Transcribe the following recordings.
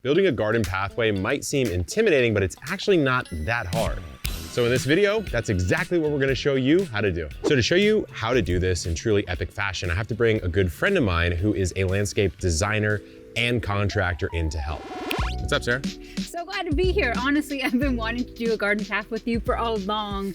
Building a garden pathway might seem intimidating, but it's actually not that hard. So in this video, that's exactly what we're gonna show you how to do. So to show you how to do this in truly epic fashion, I have to bring a good friend of mine who is a landscape designer and contractor in to help. What's up, Sarah? So glad to be here. Honestly, I've been wanting to do a garden path with you for a long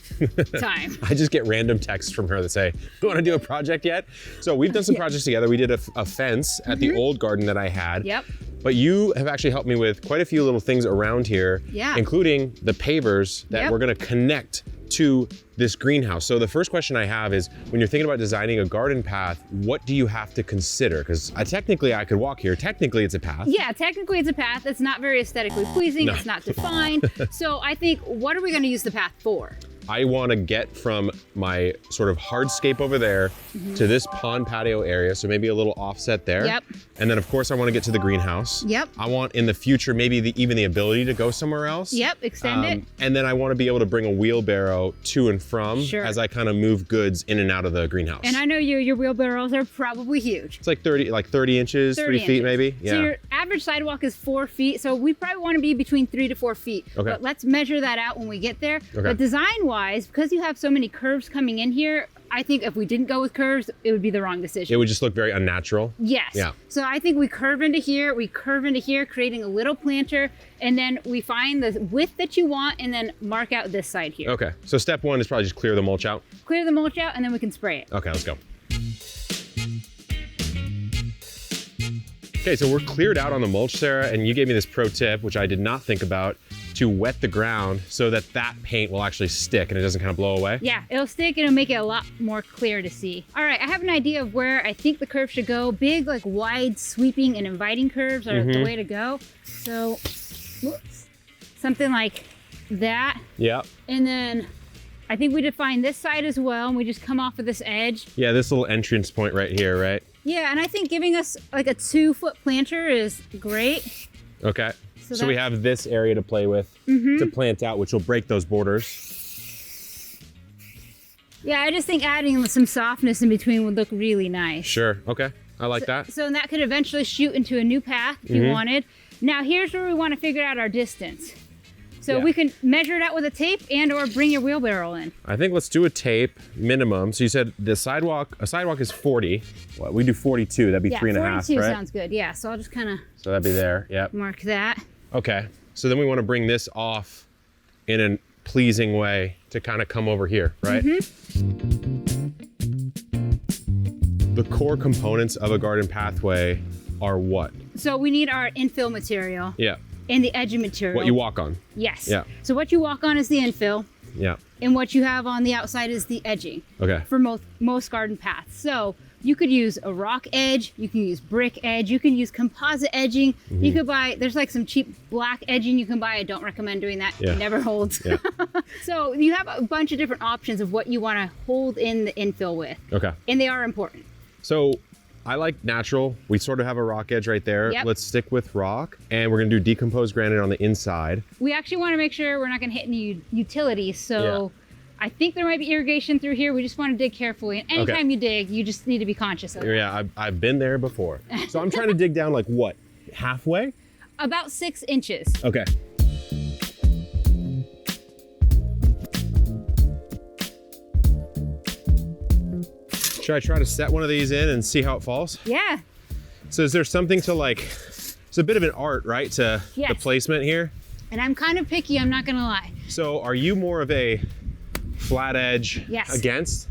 time. I just get random texts from her that say, you wanna do a project yet? So we've done some projects together. We did a fence at the old garden that I had. Yep. But you have actually helped me with quite a few little things around here, including the pavers that we're gonna connect to this greenhouse. So the first question I have is, when you're thinking about designing a garden path, what do you have to consider? Because technically I could walk here. Technically it's a path. Yeah, technically it's a path. It's not very aesthetically pleasing. It's not defined. So I think, what are we gonna use the path for? I want to get from my sort of hardscape over there to this pond patio area. So maybe a little offset there. Yep. And then of course I want to get to the greenhouse. Yep. I want in the future, maybe even the ability to go somewhere else. Yep, extend it. And then I want to be able to bring a wheelbarrow to and from as I kind of move goods in and out of the greenhouse. And I know your wheelbarrows are probably huge. It's like 30 inches, 3 feet maybe. Yeah. So your average sidewalk is 4 feet. So we probably want to be between 3 to 4 feet. Okay. But let's measure that out when we get there. Okay. But design-wise, because you have so many curves coming in here, I think if we didn't go with curves, it would be the wrong decision. It would just look very unnatural. Yes. Yeah. So I think we curve into here, creating a little planter, and then we find the width that you want and then mark out this side here. Okay. So step one is probably just clear the mulch out. Clear the mulch out and then we can spray it. Okay, let's go. Okay, so we're cleared out on the mulch, Sarah, and you gave me this pro tip, which I did not think about, to wet the ground so that paint will actually stick and it doesn't kind of blow away. Yeah, it'll stick and it'll make it a lot more clear to see. All right, I have an idea of where I think the curve should go. Big, like wide, sweeping, and inviting curves are the way to go. So, whoops, something like that. Yeah. And then I think we define this side as well, and we just come off of this edge. Yeah, this little entrance point right here, right? Yeah, and I think giving us like a 2-foot planter is great. Okay. So we have this area to play with to plant out, which will break those borders. Yeah, I just think adding some softness in between would look really nice. Sure, okay, I like that. So that could eventually shoot into a new path if you wanted. Now here's where we want to figure out our distance. So we can measure it out with a tape and or bring your wheelbarrow in. I think let's do a tape minimum. So you said a sidewalk is 40. What, we do 42, that'd be 3.5, right? 42 sounds good, yeah. So I'll just kind of So that'd be there, yep. mark that. Okay, so then we want to bring this off in a pleasing way to kind of come over here, right? The core components of a garden pathway are what? So we need our infill material. Yeah. And the edging material. What you walk on. Yes. Yeah. So what you walk on is the infill. Yeah. And what you have on the outside is the edging. Okay. For most garden paths. So you could use a rock edge, you can use brick edge, you can use composite edging. You could buy, there's like some cheap black edging you can buy. I don't recommend doing that. Yeah. It never holds. Yeah. So you have a bunch of different options of what you want to hold in the infill with. Okay. And they are important. So I like natural. We sort of have a rock edge right there. Yep. Let's stick with rock. And we're gonna do decomposed granite on the inside. We actually want to make sure we're not going to hit any utilities. So I think there might be irrigation through here. We just want to dig carefully. And anytime you dig, you just need to be conscious of it. Yeah, I've been there before. So I'm trying to dig down like what? Halfway? About 6 inches. Okay. Should I try to set one of these in and see how it falls? Yeah. So is there something to like, it's a bit of an art, right? To the placement here? And I'm kind of picky, I'm not going to lie. So are you more of a flat edge against?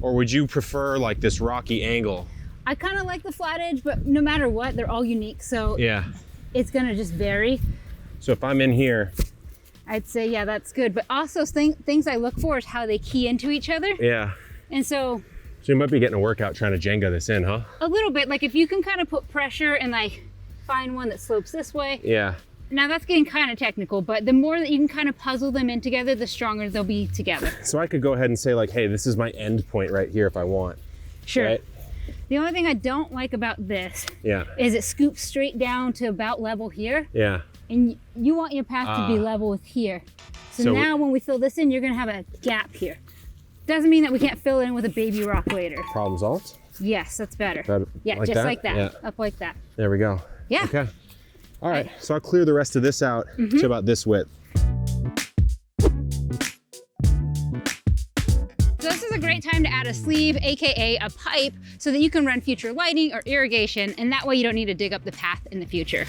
Or would you prefer like this rocky angle? I kind of like the flat edge, but no matter what, they're all unique. So it's going to just vary. So if I'm in here, I'd say, yeah, that's good. But also things I look for is how they key into each other. Yeah. And so you might be getting a workout trying to Jenga this in, huh? a little bit, like if you can kind of put pressure and like find one that slopes this way. Yeah. Now that's getting kind of technical, but the more that you can kind of puzzle them in together, the stronger they'll be together. So I could go ahead and say like, hey, this is my end point right here if I want. Sure. Right? The only thing I don't like about this is it scoops straight down to about level here. Yeah. And you want your path to be level with here. So now when we fill this in, you're gonna have a gap here. Doesn't mean that we can't fill it in with a baby rock later. Problem solved? Yes, that's better. That, yeah, like just that? like that. Yeah. Up like that. There we go. Yeah. Okay. All right, so I'll clear the rest of this out to about this width. So this is a great time to add a sleeve, AKA a pipe, so that you can run future lighting or irrigation, and that way you don't need to dig up the path in the future.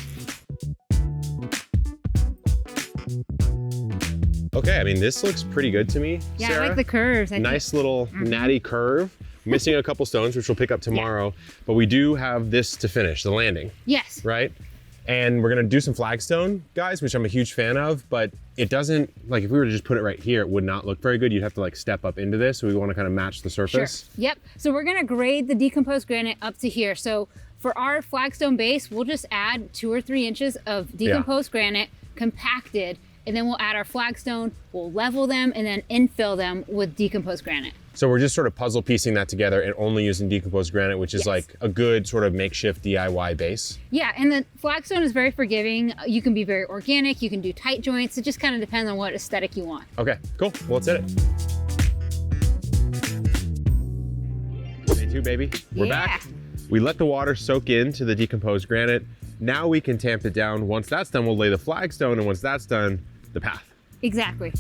Okay, I mean, this looks pretty good to me, Yeah, Sarah. I like the curves. Nice little natty curve. Missing a couple stones, which we'll pick up tomorrow, but we do have this to finish, the landing. Yes. Right? And we're gonna do some flagstone, guys, which I'm a huge fan of, but it doesn't, like if we were to just put it right here, it would not look very good. You'd have to like step up into this. So we wanna kind of match the surface. Sure. Yep. So we're gonna grade the decomposed granite up to here. So for our flagstone base, we'll just add 2 or 3 inches of decomposed granite compacted, and then we'll add our flagstone, we'll level them, and then infill them with decomposed granite. So we're just sort of puzzle piecing that together and only using decomposed granite, which is like a good sort of makeshift DIY base. Yeah, and the flagstone is very forgiving. You can be very organic, you can do tight joints. It just kind of depends on what aesthetic you want. Okay, cool. Well, let's hit it. Day 2, baby. We're back. We let the water soak into the decomposed granite. Now we can tamp it down. Once that's done, we'll lay the flagstone, and once that's done, the path. Exactly.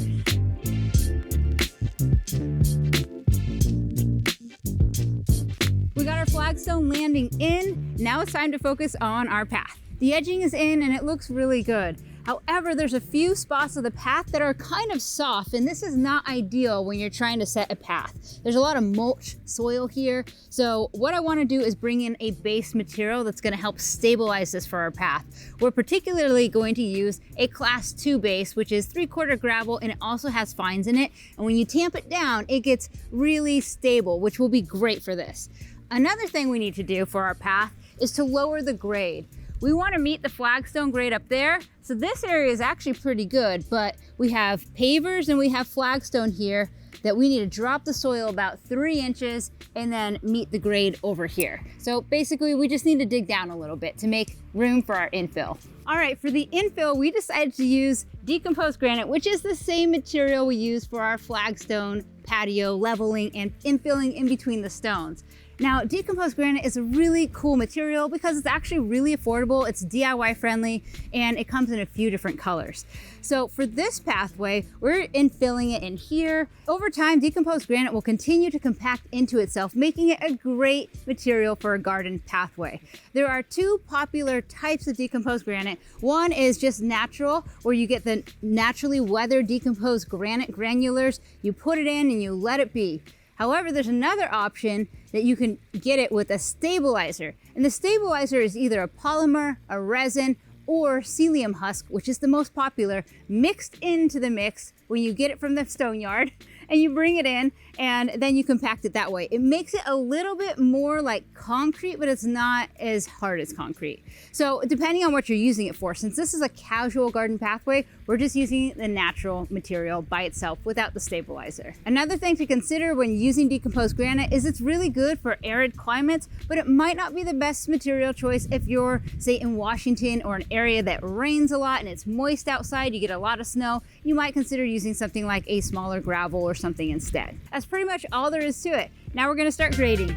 We got our flagstone landing in. Now it's time to focus on our path. The edging is in and it looks really good. However, there's a few spots of the path that are kind of soft, and this is not ideal when you're trying to set a path. There's a lot of mulch soil here. So what I want to do is bring in a base material that's going to help stabilize this for our path. We're particularly going to use a class 2 base, which is 3/4 gravel, and it also has fines in it. And when you tamp it down, it gets really stable, which will be great for this. Another thing we need to do for our path is to lower the grade. We want to meet the flagstone grade up there. So this area is actually pretty good, but we have pavers and we have flagstone here that we need to drop the soil about 3 inches and then meet the grade over here. So basically we just need to dig down a little bit to make room for our infill. All right, for the infill, we decided to use decomposed granite, which is the same material we use for our flagstone patio leveling and infilling in between the stones. Now, decomposed granite is a really cool material because it's actually really affordable, it's DIY friendly, and it comes in a few different colors. So for this pathway, we're infilling it in here. Over time, decomposed granite will continue to compact into itself, making it a great material for a garden pathway. There are 2 popular types of decomposed granite. One is just natural, where you get the naturally weathered decomposed granite granulars. You put it in and you let it be. However, there's another option that you can get it with a stabilizer. And the stabilizer is either a polymer, a resin, or psyllium husk, which is the most popular, mixed into the mix when you get it from the stone yard, and you bring it in and then you compact it that way. It makes it a little bit more like concrete, but it's not as hard as concrete. So depending on what you're using it for, since this is a casual garden pathway, we're just using the natural material by itself without the stabilizer. Another thing to consider when using decomposed granite is it's really good for arid climates, but it might not be the best material choice if you're, say, in Washington or an area that rains a lot and it's moist outside, you get a lot of snow. You might consider using something like a smaller gravel or something instead. That's pretty much all there is to it. Now we're gonna start grading.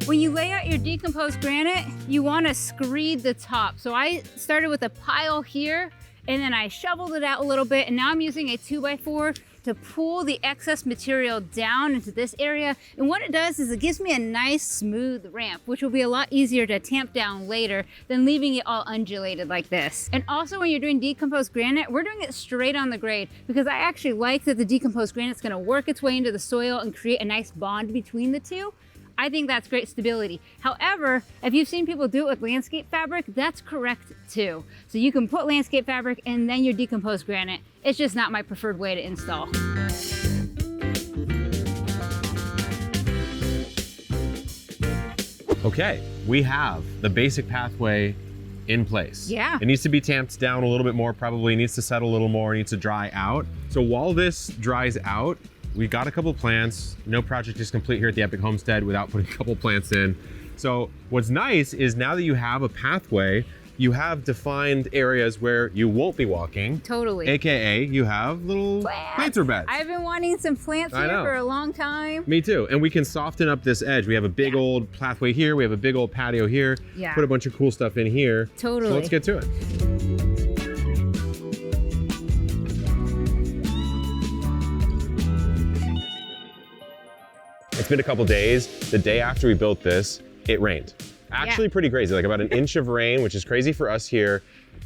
When you lay out your decomposed granite, you wanna screed the top. So I started with a pile here, and then I shoveled it out a little bit, and now I'm using a 2x4 to pull the excess material down into this area. And what it does is it gives me a nice smooth ramp, which will be a lot easier to tamp down later than leaving it all undulated like this. And also when you're doing decomposed granite, we're doing it straight on the grade because I actually like that the decomposed granite is gonna work its way into the soil and create a nice bond between the two. I think that's great stability. However, if you've seen people do it with landscape fabric, that's correct too. So you can put landscape fabric and then your decomposed granite. It's just not my preferred way to install. Okay, we have the basic pathway in place. Yeah. It needs to be tamped down a little bit more, probably needs to settle a little more, needs to dry out. So while this dries out, we got a couple plants. No project is complete here at the Epic Homestead without putting a couple plants in. So what's nice is now that you have a pathway you have defined areas where you won't be walking. Totally. AKA, you have little planter beds. I've been wanting some plants here for a long time. Me too. And we can soften up this edge. We have a big old pathway here. We have a big old patio here. Yeah. Put a bunch of cool stuff in here. Totally. So let's get to it. It's been a couple days. The day after we built this, it rained. Actually pretty crazy, like about an inch of rain, which is crazy for us here.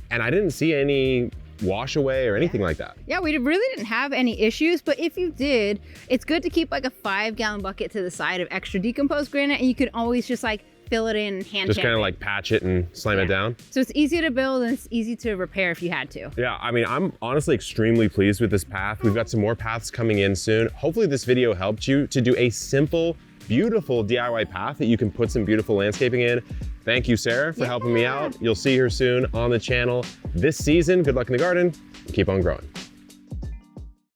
And I didn't see any wash away or anything like that. Yeah, we really didn't have any issues, but if you did, it's good to keep like a 5-gallon bucket to the side of extra decomposed granite, and you can always just like fill it in hand Just kind of like patch it and slam it down. So it's easy to build and it's easy to repair if you had to. Yeah, I mean, I'm honestly extremely pleased with this path. We've got some more paths coming in soon. Hopefully this video helped you to do a simple, beautiful DIY path that you can put some beautiful landscaping in. Thank you, Sarah, for helping me out. You'll see her soon on the channel this season. Good luck in the garden. Keep on growing.